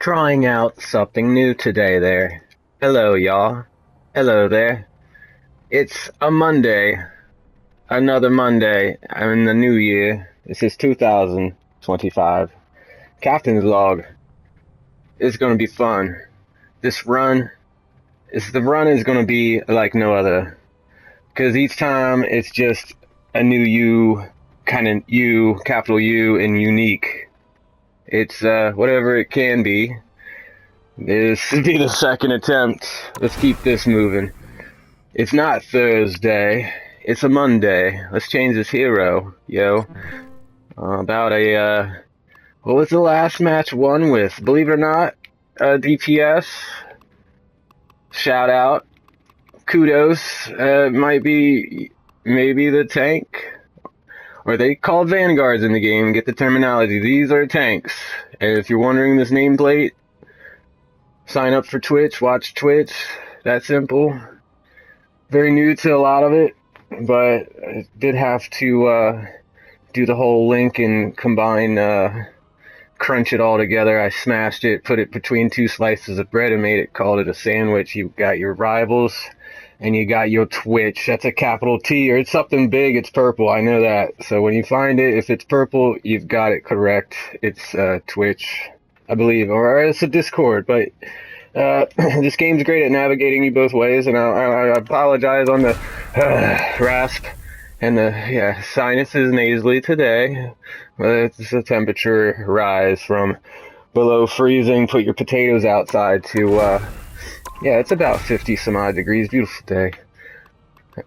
Trying out something new today there. Hello, y'all. Hello there. It's a Monday. Another Monday. I'm in the new year. This is 2025. Captain's log. It's gonna be fun. This run, the run is gonna be like no other. Cause each time it's just a new you, kind of you, capital U, and unique. It's whatever it can be. This will be the second attempt. Let's keep this moving. It's not Thursday. It's a Monday. Let's change this hero, yo. What was the last match won with? Believe it or not, DPS. Shout out. Kudos. Maybe the tank. Or they called vanguards in the game. Get the terminology. These are tanks. And if you're wondering this nameplate, sign up for Twitch, watch Twitch. That simple. Very new to a lot of it, but I did have to do the whole link and combine, crunch it all together. I smashed it, put it between two slices of bread and called it a sandwich. You got your rivals and you got your Twitch. That's a capital T, or it's something big. It's purple. I know that. So when you find it, if it's purple, you've got it correct. It's Twitch, I believe, or it's a Discord, but this game's great at navigating you both ways, and I apologize on the rasp and the sinuses nasally today. It's a temperature rise from below freezing. Put your potatoes outside to it's about 50 some odd degrees. Beautiful day.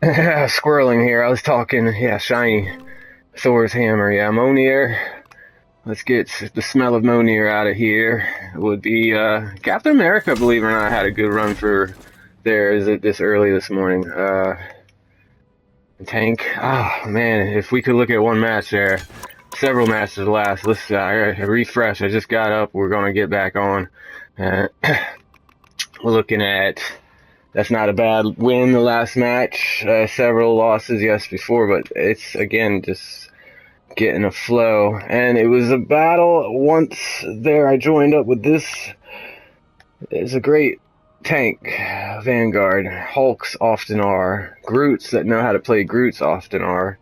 Squirreling here. I was talking, shiny Thor's hammer. Yeah, Monier. Let's get the smell of Monier out of here. It would be Captain America, believe it or not, had a good run for theirs this early this morning. Tank. Oh, man, if we could look at one match there. Several matches last. Let's refresh. I just got up. We're going to get back on. We're looking at... That's not a bad win, the last match. Several losses, yes, before, but it's, again, just... getting a flow, and it was a battle. Once there, I joined up with this. It's a great tank, Vanguard. Hulks often are. Groots that know how to play Groots often are.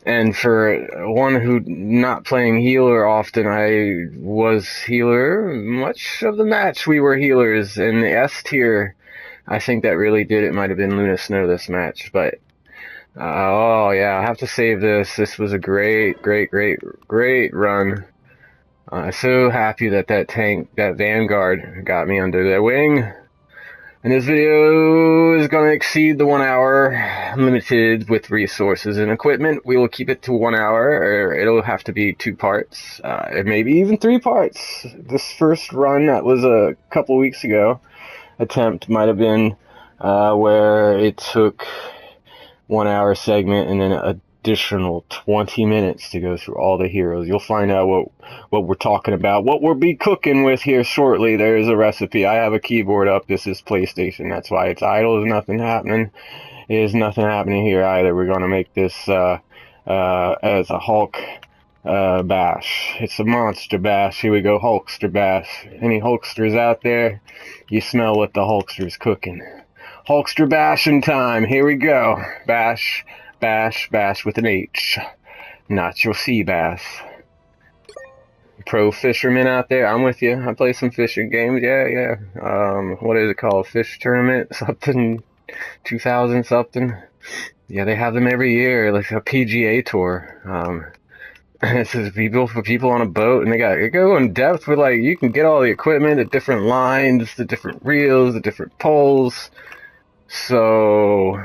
And for one who not playing healer often, I was healer. Much of the match we were healers. In the S tier, I think that really did it. Might have been Luna Snow this match, but I have to save this. This was a great run. So happy that tank, that Vanguard, got me under their wing. And this video is going to exceed the 1 hour, limited with resources and equipment. We will keep it to 1 hour, or it'll have to be 2 parts, maybe even 3 parts. This first run that was a couple weeks ago, attempt might have been where it took 1 hour segment and then an additional 20 minutes to go through all the heroes. You'll find out what we're talking about, what we'll be cooking with here shortly. There's a recipe. I have a keyboard up. This is PlayStation. That's why it's idle. There's nothing happening. There's nothing happening here either. We're going to make this as a Hulk bash. It's a monster bash. Here we go, Hulkster bash. Any Hulksters out there? You smell what the Hulkster's cooking. Hulkster bashing time. Here we go. Bash, bash, bash with an H. Not your sea bass. Pro fisherman out there. I'm with you. I play some fishing games. Yeah. What is it called? Fish tournament? Something. 2000 something. Yeah, they have them every year. Like a PGA tour. This is for people on a boat, and they go in depth with, like, you can get all the equipment, the different lines, the different reels, the different poles. So,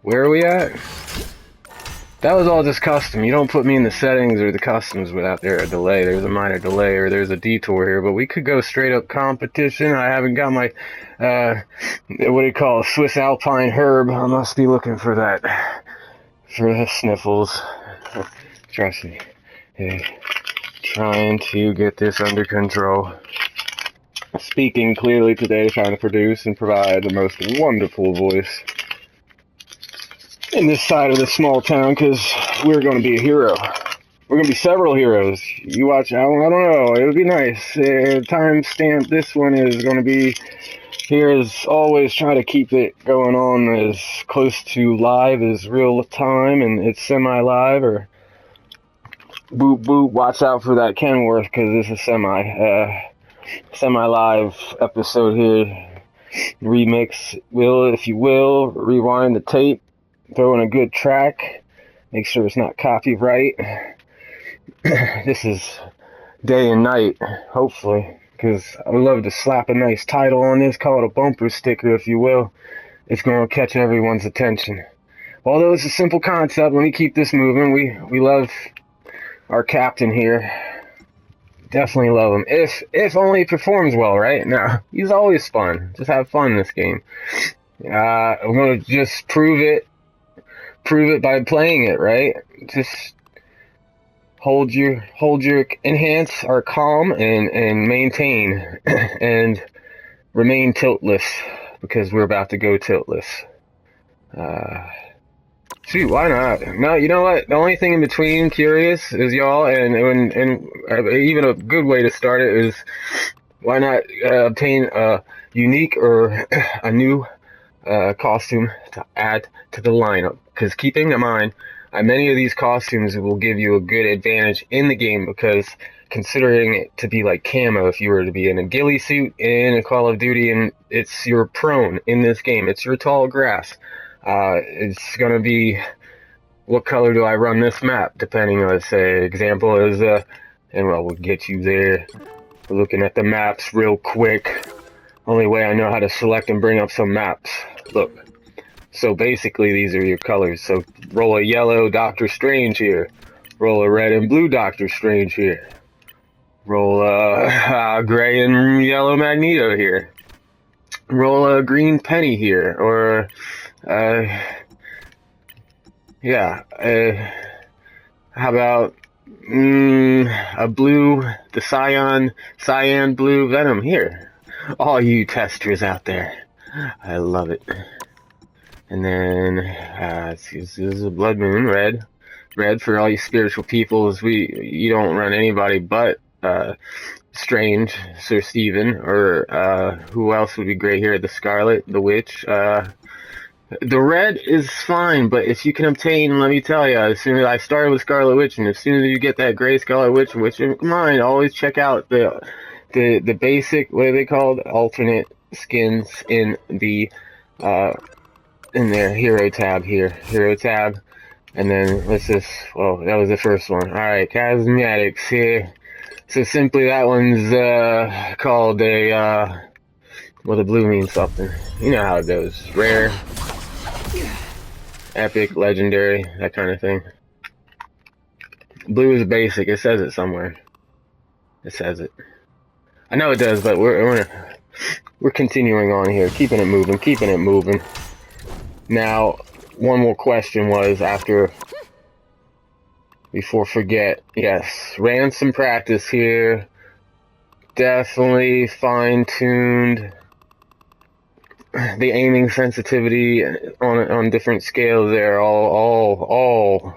where are we at? That was all just custom. You don't put me in the settings or the customs without a delay. There's a minor delay, or there's a detour here, but we could go straight up competition. I haven't got my, what do you call it, Swiss Alpine Herb. I must be looking for that. For the sniffles. Trust me. Hey, trying to get this under control. Speaking clearly today, trying to produce and provide the most wonderful voice in this side of the small town, because we're going to be a hero. We're gonna be several heroes. You watch. I don't know. It would be nice. Timestamp. This one is gonna be here. As always, try to keep it going on as close to live as real time, and it's semi-live or boop boop. Watch out for that Kenworth because this is semi-live episode here. Remix, if you will, rewind the tape, throw in a good track, make sure it's not copyright. This is day and night, hopefully, because I would love to slap a nice title on this, call it a bumper sticker, if you will. It's going to catch everyone's attention. Although it's a simple concept, let me keep this moving. We love our captain here. Definitely love him. If only he performs well, right? No, he's always fun. Just have fun in this game. I'm gonna just prove it by playing it, right? Just hold your enhance our calm and maintain and remain tiltless because we're about to go tiltless. Shoot, why not? No, you know what? The only thing in between, curious, is y'all, and even a good way to start it is, why not obtain a unique or a new costume to add to the lineup? Because keeping in mind, many of these costumes will give you a good advantage in the game, because considering it to be like camo, if you were to be in a ghillie suit in a Call of Duty, and it's your prone in this game, it's your tall grass. It's gonna be, what color do I run this map? Depending on, let's say, example is, and we'll get you there. We're looking at the maps real quick. Only way I know how to select and bring up some maps. Look. So basically, these are your colors. So roll a yellow Doctor Strange here. Roll a red and blue Doctor Strange here. Roll a gray and yellow Magneto here. Roll a green Penny here, or how about a blue, the cyan blue Venom here. All you testers out there, I love it. And then this is a Blood Moon, red for all you spiritual people. You don't run anybody but Strange, Sir Stephen, or who else would be great here? The Scarlet, the Witch. The red is fine, but if you can obtain, let me tell you, as soon as I started with Scarlet Witch, and as soon as you get that gray Scarlet Witch, which in mind, always check out the basic, what are they called? Alternate skins in the in their hero tab here, and then let's just, well, that was the first one. All right, cosmetics here. So simply, that one's called a well, the blue means something. You know how it goes. Rare, epic, legendary, that kind of thing. Blue is basic. It says it somewhere. It says it. I know it does, but we're continuing on here, keeping it moving. Now, one more question was before forget, yes, ran some practice here. Definitely fine-tuned the aiming sensitivity on different scales there, all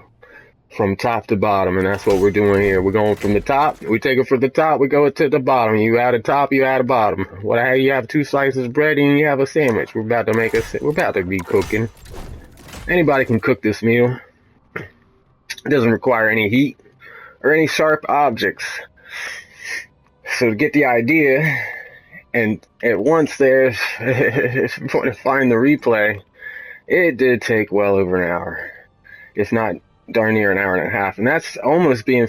from top to bottom, and that's what we're doing here. We're going from the top, we take it from the top, we go to the bottom. You add a top, you add a bottom. You have 2 slices of bread and you have a sandwich. We're about to be cooking. Anybody can cook this meal. It doesn't require any heat or any sharp objects. So to get the idea, and at once there's if you want to find the replay, it did take well over an hour, if not darn near an hour and a half, and that's almost being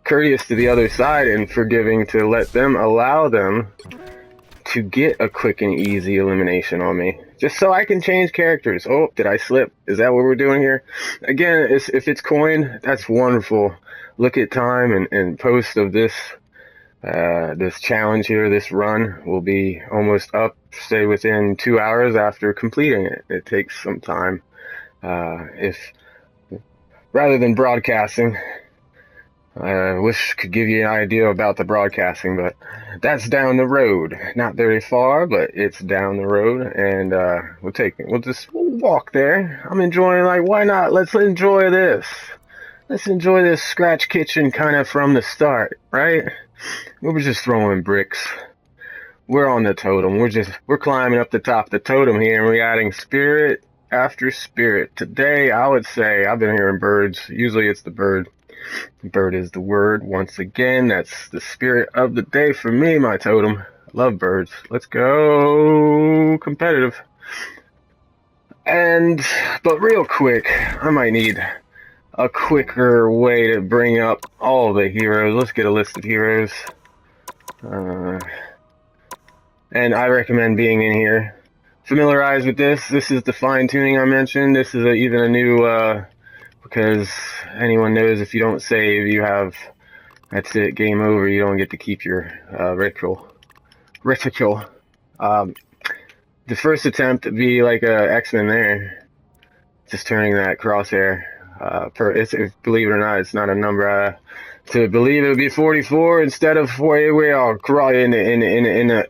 courteous to the other side and forgiving to allow them to get a quick and easy elimination on me, just so I can change characters. Oh, did I slip? Is that what we're doing here? Again, if it's coin, that's wonderful. Look at time and post of this challenge here. This run will be almost up, say, within 2 hours after completing it. It takes some time. Rather than broadcasting, I wish I could give you an idea about the broadcasting, but that's down the road. Not very far, but it's down the road, and we'll walk there. I'm enjoying, why not? Let's enjoy this. let's enjoy this scratch kitchen kind of from the start, right? We were just throwing bricks. We're on the totem. We're climbing up the top of the totem here, and we're adding spirit after spirit. Today, I would say I've been hearing birds. Usually it's the bird. Bird is the word. Once again, that's the spirit of the day for me, my totem. I love birds. Let's go competitive. But real quick, I might need a quicker way to bring up all the heroes. Let's get a list of heroes. And I recommend being in here. Familiarize with this. This is the fine tuning I mentioned. This is even a new, because anyone knows if you don't save, you have, that's it, game over. You don't get to keep your reticle. The first attempt to be like a X-Men there, just turning that crosshair. Believe it or not, it's not a number. To believe it would be 44 instead of 40. We are in the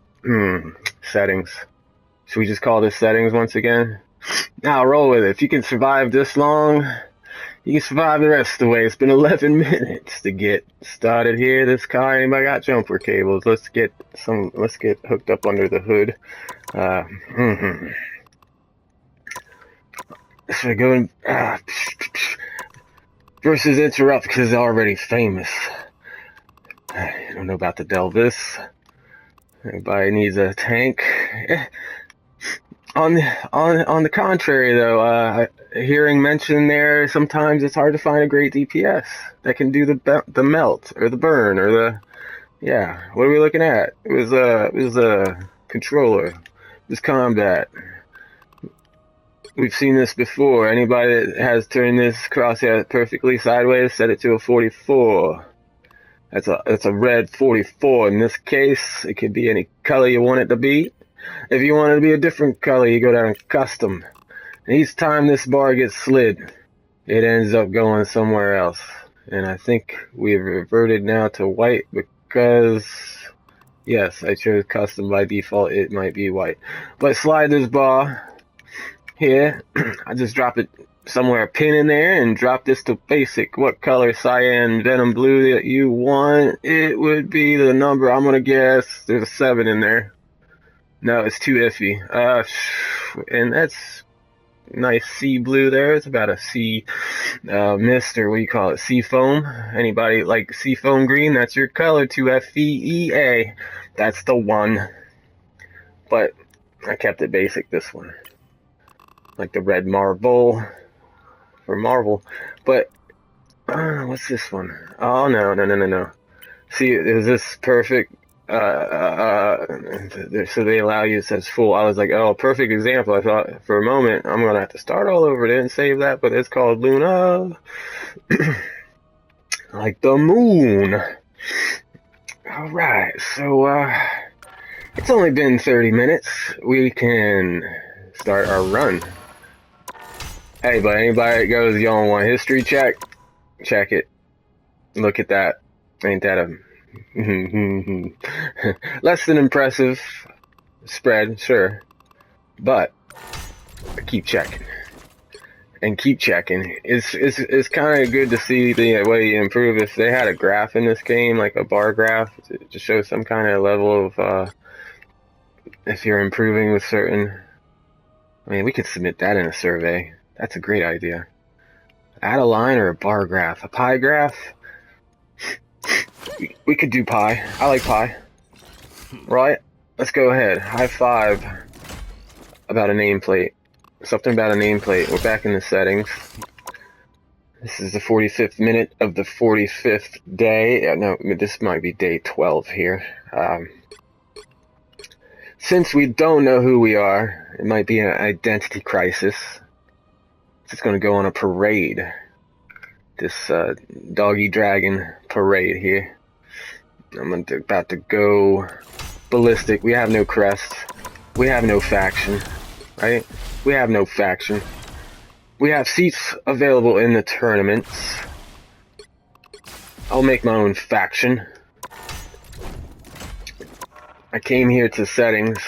settings. Should we just call this settings once again? Now roll with it. If you can survive this long, you can survive the rest of the way. It's been 11 minutes to get started here. This car, anybody got jumper cables? Let's get hooked up under the hood. So going versus interrupt because it's already famous. I don't know about the Delvis. Everybody needs a tank. On the contrary, though, hearing mention there, sometimes it's hard to find a great DPS that can do the melt or the burn or the What are we looking at? It was a controller. It was combat. We've seen this before. Anybody that has turned this crosshair perfectly sideways, set it to a 44. That's a red 44. In this case, it could be any color you want it to be. If you want it to be a different color, you go down to custom. And each time this bar gets slid, it ends up going somewhere else. And I think we've reverted now to white because, yes, I chose custom by default. It might be white. But slide this bar here. I just drop it somewhere, a pin in there, and drop this to basic. What color cyan venom blue that you want? It would be the number, I'm gonna guess there's a 7 in there. No, it's too iffy. And that's nice sea blue there. It's about a sea mist, or what do you call it, sea foam. Anybody like sea foam green? That's your color, 2FEEA. That's the one. But I kept it basic, this one. Like the red marble for Marvel. But what's this one? Oh no. See, is this perfect? So they allow you, it says full. I was like, oh, perfect example. I thought for a moment I'm gonna have to start all over. Didn't save that, but it's called Luna. Like the moon. Alright, so it's only been 30 minutes. We can start our run. Hey, but anybody that goes, y'all want history check? Check it. Look at that. Ain't that a less than impressive spread, sure, but keep checking and keep checking. It's kind of good to see the way you improve. If they had a graph in this game, like a bar graph, to show some kind of level of if you're improving with certain. I mean, we could submit that in a survey. That's a great idea. Add a line or a bar graph, a pie graph. We could do pie. I like pie. Right? Let's go ahead. High five about a nameplate. Something about a nameplate. We're back in the settings. This is the 45th minute of the 45th day. No, this might be day 12 here. Since we don't know who we are, it might be an identity crisis. It's just going to go on a parade. This doggy dragon parade here. I'm about to go ballistic. We have no crest. We have no faction. Right? We have no faction. We have seats available in the tournaments. I'll make my own faction. I came here to settings,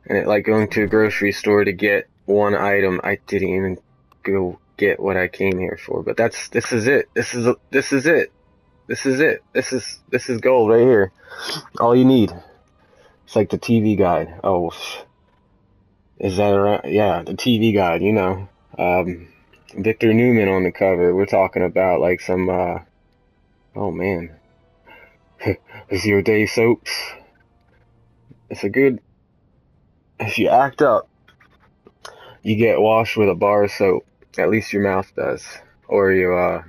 and it like going to a grocery store to get one item. I didn't even go get what I came here for. But this is it. This is it. This is it. This is gold right here. All you need. It's like the TV guide. Oh, is that right? Yeah, the TV guide. You know, Victor Newman on the cover. We're talking about like some. Oh man, Zero Day soaps. It's a good. If you act up, you get washed with a bar of soap. At least your mouth does, or you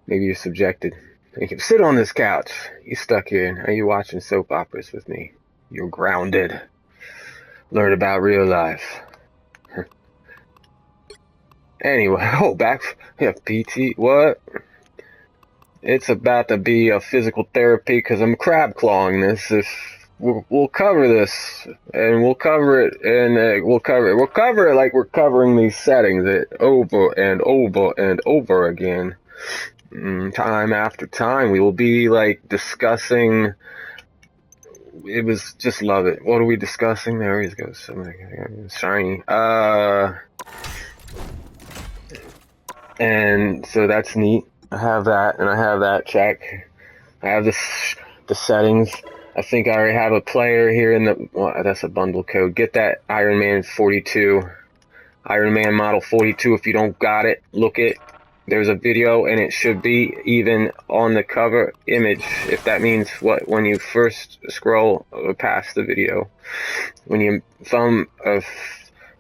maybe you're subjected. You can sit on this couch. You stuck here. Are you watching soap operas with me? You're grounded. Learn about real life. Anyway, yeah, PT. What? It's about to be a physical therapy because I'm crab clawing this. If we'll cover this, and we'll cover it, and we'll cover it like we're covering these settings over and over and over again. Time after time, we will be like discussing. It was just love it. What are we discussing? There he goes. Something shiny. And so that's neat. I have that, and I have that check. I have the settings. I think I already have a player here in the. Well, that's a bundle code. Get that Iron Man 42, Iron Man model 42. If you don't got it, look it. There's a video, and it should be even on the cover image, if that means what, when you first scroll past the video, when you thumb a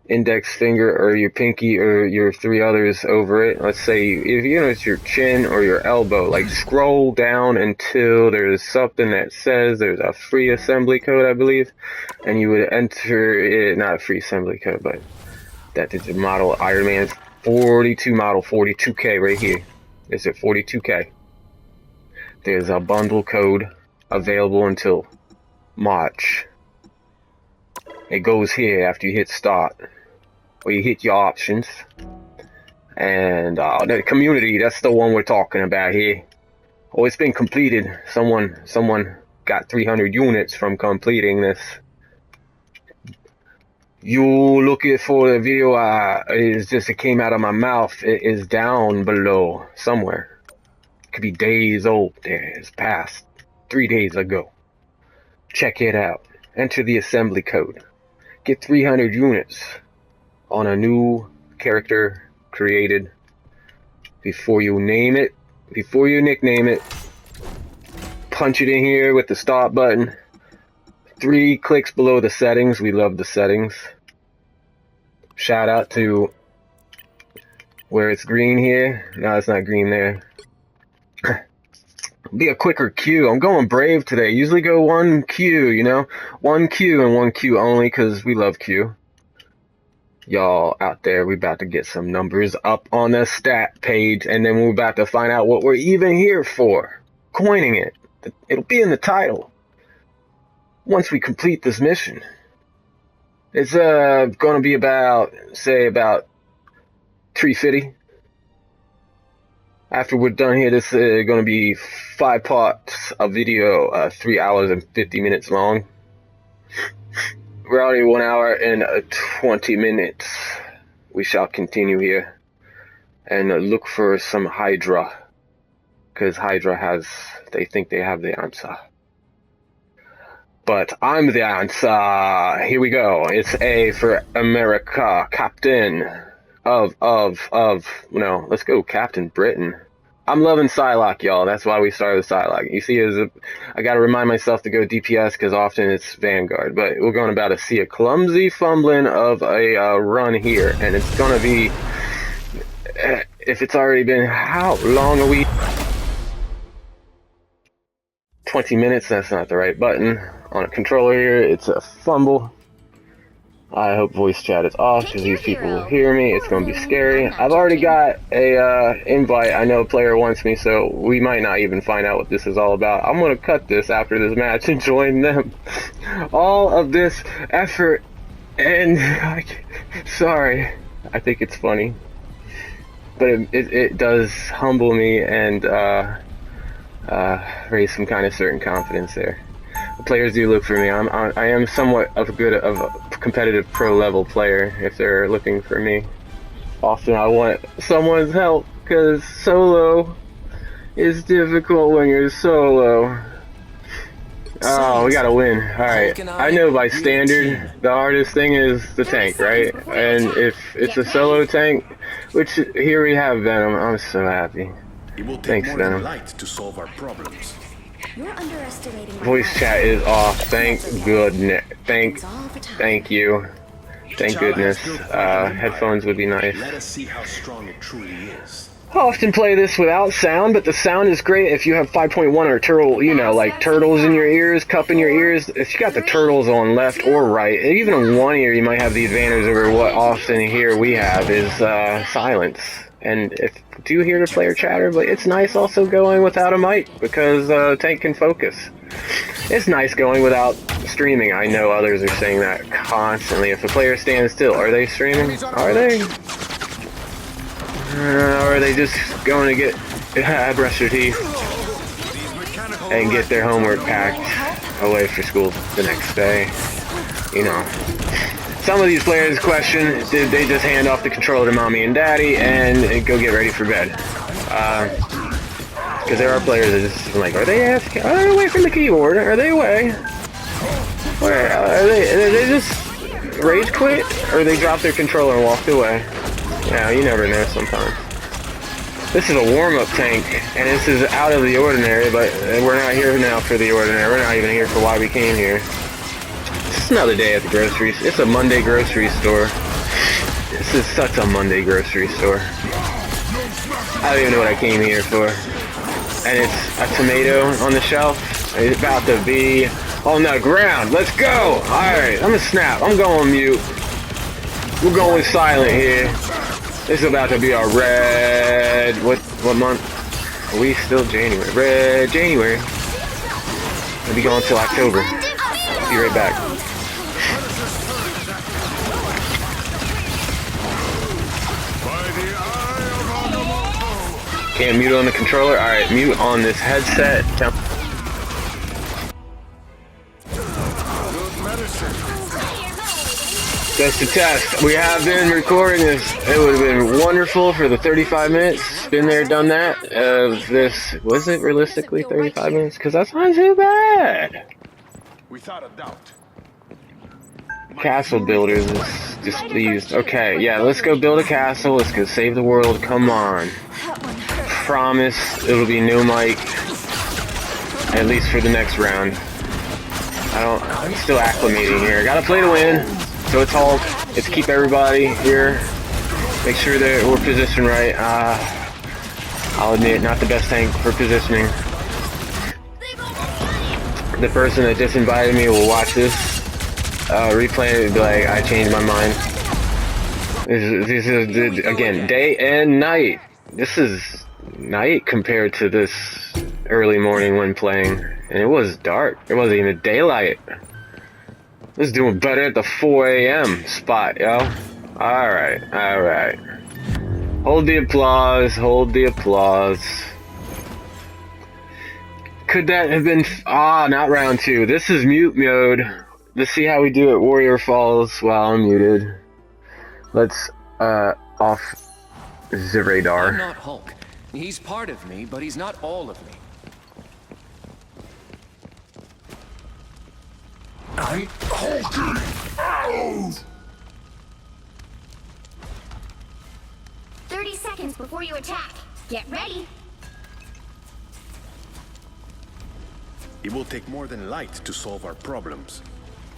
index finger or your pinky or your three others over it, let's say if you know it's your chin or your elbow, like scroll down until there's something that says there's a free assembly code, I believe, and you would enter it, not a free assembly code, but that is the model Iron Man 42 model 42K right here. Is it 42K? There's a bundle code available until March. It goes here after you hit start, or you hit your options. And the community, that's the one we're talking about here. Oh, it's been completed. Someone got 300 units from completing this. You looking for the video, it came out of my mouth. It is down below somewhere. It could be days old. It's past 3 days ago. Check it out. Enter the assembly code. Get 300 units on a new character created. Before you name it, before you nickname it, punch it in here with the start button. 3 clicks below the settings. We love the settings. Shout out to where it's green here. No, it's not green there. Be a quicker queue. I'm going brave today. Usually go 1 queue, you know? 1 queue and 1 queue only because we love queue. Y'all out there, we about to get some numbers up on the stat page, and then we're about to find out what we're even here for. Coining it. It'll be in the title. Once we complete this mission. It's going to be about 350. After we're done here, this is going to be 5 parts of video, 3 hours and 50 minutes long. We're already 1 hour and 20 minutes. We shall continue here and look for some Hydra, because Hydra they think they have the answer. But I'm the answer. Here we go. It's A for America, Captain no, let's go Captain Britain. I'm loving Psylocke, y'all. That's why we started with Psylocke. You see, I gotta remind myself to go DPS because often it's Vanguard. But we're going about to see a clumsy fumbling of a run here, and it's gonna be. If it's already been, how long are we? 20 minutes. That's not the right button on a controller here. It's a fumble. I hope voice chat is off because these people will hear me. It's going to be scary. I've already got a invite. I know a player wants me, so we might not even find out what this is all about. I'm going to cut this after this match and join them. All of this effort, and sorry, I think it's funny, but it does humble me and raise some kind of certain confidence there. The players do look for me. I am somewhat of a competitive pro level player if they're looking for me. Often I want someone's help because solo is difficult when you're solo. Oh, we gotta win. Alright. I know by standard, the hardest thing is the tank, right? And if it's a solo tank, which here we have Venom, I'm so happy. It will take Thanks, more Venom. than light to solve our problems. You're underestimating my Voice chat is off. Thank goodness. Thank you. Thank goodness. Headphones would be nice. Let us see how strong it truly is. I often play this without sound, but the sound is great if you have 5.1 or turtle, you know, like turtles in your ears, cup in your ears. If you got the turtles on left or right, even in one ear, you might have the advantage over what often here we have is silence. And if you do hear the player chatter, but it's nice also going without a mic because Tank can focus. It's nice going without streaming. I know others are saying that constantly. If the player stands still, are they streaming? Are they? Or are they just going to get brush their teeth and get their homework packed away for school the next day? You know. Some of these players question, did they just hand off the controller to mommy and daddy and go get ready for bed? Because there are players that just like, are they away from the keyboard? Are they away? Where are they just rage quit? Or they dropped their controller and walked away? Yeah, you never know sometimes. This is a warm-up tank, and this is out of the ordinary, but we're not here now for the ordinary. We're not even here for why we came here. It's another day at the grocery store. It's a Monday grocery store. This is such a Monday grocery store. I don't even know what I came here for. And it's a tomato on the shelf. It's about to be on the ground. Let's go! Alright, I'm gonna snap. I'm going mute. We're going silent here. This is about to be a red... What month? Are we still January? Red January. We'll be going till October. Be right back. Can't mute on the controller? Alright, mute on this headset. Just a test. We have been recording this. It would have been wonderful for the 35 minutes. Been there, done that. This, was it realistically 35 minutes? Because that's not too bad. Without a doubt. Castle builders is displeased. Okay, yeah, let's go build a castle. Let's go save the world. Come on. Promise it'll be no mic. At least for the next round. I'm still acclimating here. Gotta play to win. So it's keep everybody here. Make sure that we're positioned right. I'll admit, not the best tank for positioning. The person that just invited me will watch this replay and be like, I changed my mind. This is again, day and night. This is night compared to this early morning when playing. And it was dark. It wasn't even daylight. I was doing better at the 4 a.m. spot, yo. Alright. Hold the applause, Could that have been... not round 2. This is mute mode. Let's see how we do at Warrior Falls while I'm muted. Let's, off the radar. I'm not Hulk. He's part of me, but he's not all of me. I'm Hulky! Ow! 30 seconds before you attack. Get ready. It will take more than light to solve our problems.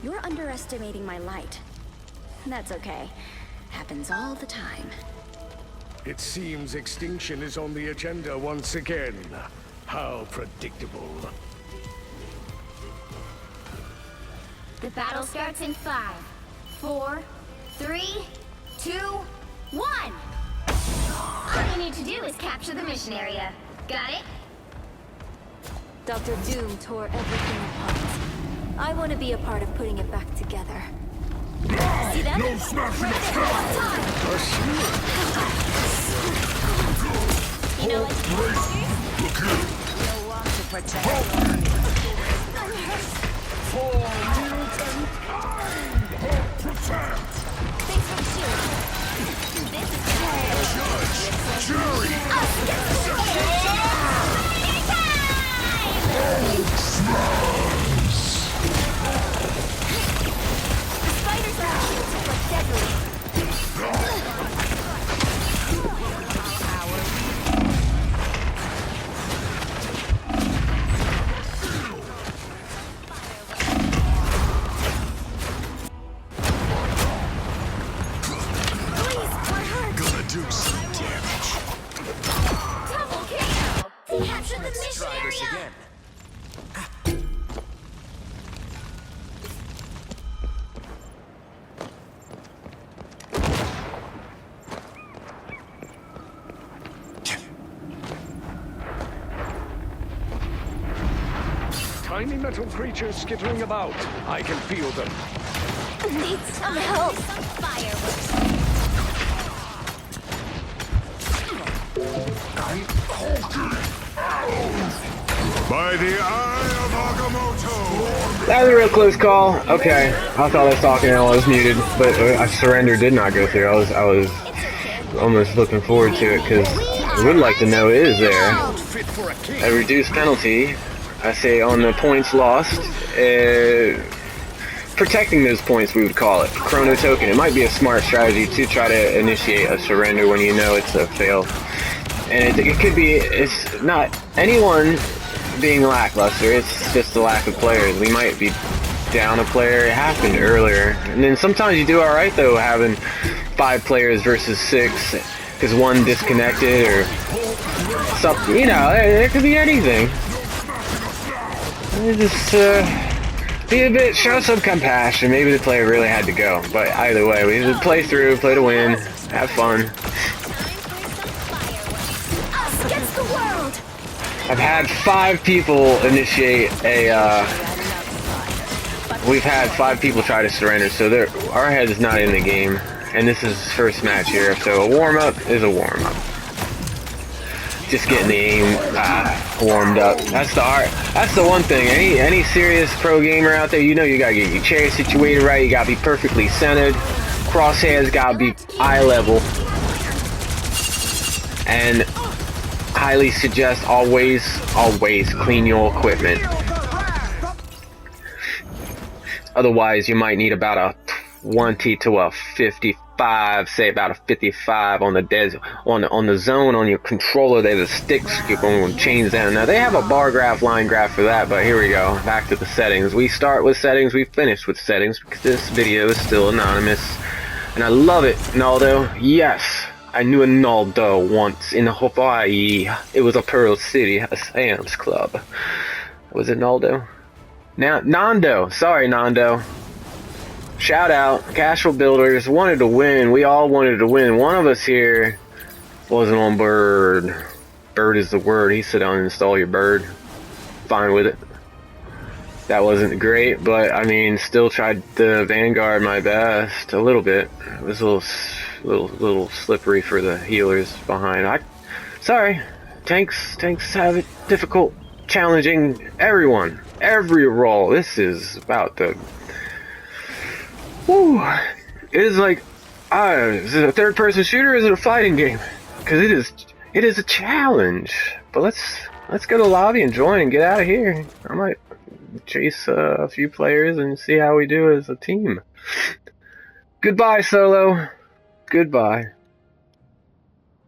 You're underestimating my light. That's okay. Happens all the time. It seems extinction is on the agenda once again. How predictable. The battle starts in 5, 4, 3, 2, 1. All you need to do is capture the mission area. Got it? Dr. Doom tore everything apart. I want to be a part of putting it back together. See them? No smashing of You know what? You'll want to protect Thanks for the shield. This is tiny metal creatures skittering about. I can feel them. Need some help. Some fireworks. By the eye of Agamotto! That was a real close call. Okay, I thought I was talking and I was muted, but a surrender did not go through. I was almost looking forward to it because I would like to know it is there. Fit for a king. A reduced penalty, I say, on the points lost. Protecting those points, we would call it. Chrono token. It might be a smart strategy to try to initiate a surrender when you know it's a fail. And it could be, it's not anyone being lackluster, it's just the lack of players. We might be down a player. It happened earlier. And then sometimes you do alright though, having 5 players versus 6, because one disconnected or something, you know, it could be anything. Just be a bit, show some compassion. Maybe the player really had to go, but either way, we just play through, play to win, have fun. Us against the world. I've had 5 people initiate a, we've had 5 people try to surrender, so our head is not in the game, and this is first match here, so a warm-up is a warm-up. Just getting the aim warmed up. That's the one thing. Any serious pro gamer out there, you know you gotta get your chair situated right, you gotta be perfectly centered, crosshairs gotta be eye level, and highly suggest always clean your equipment. Otherwise, you might need about a 20 to a 55, say about a 55 on the on the zone on your controller. The sticks keep going change down. Now they have a bar graph, line graph for that, but here we go. Back to the settings. We start with settings. We finish with settings because this video is still anonymous, and I love it. Naldo, yes. I knew a Naldo once in Hawaii. It was a Pearl City, a Sam's Club. Was it Naldo? Now, Nando. Sorry, Nando. Shout out. Casual Builders wanted to win. We all wanted to win. One of us here wasn't on Bird. Bird is the word. He said, uninstall your Bird. Fine with it. That wasn't great, but I mean, still tried to Vanguard my best. A little bit. It was a little slippery for the healers behind. Sorry, tanks have it difficult, challenging everyone, every role. This is about the. Woo! It is like, is it a third-person shooter or is it a fighting game? Because it is a challenge. But let's go to the lobby and join and get out of here. I might chase a few players and see how we do as a team. Goodbye, Solo. Goodbye.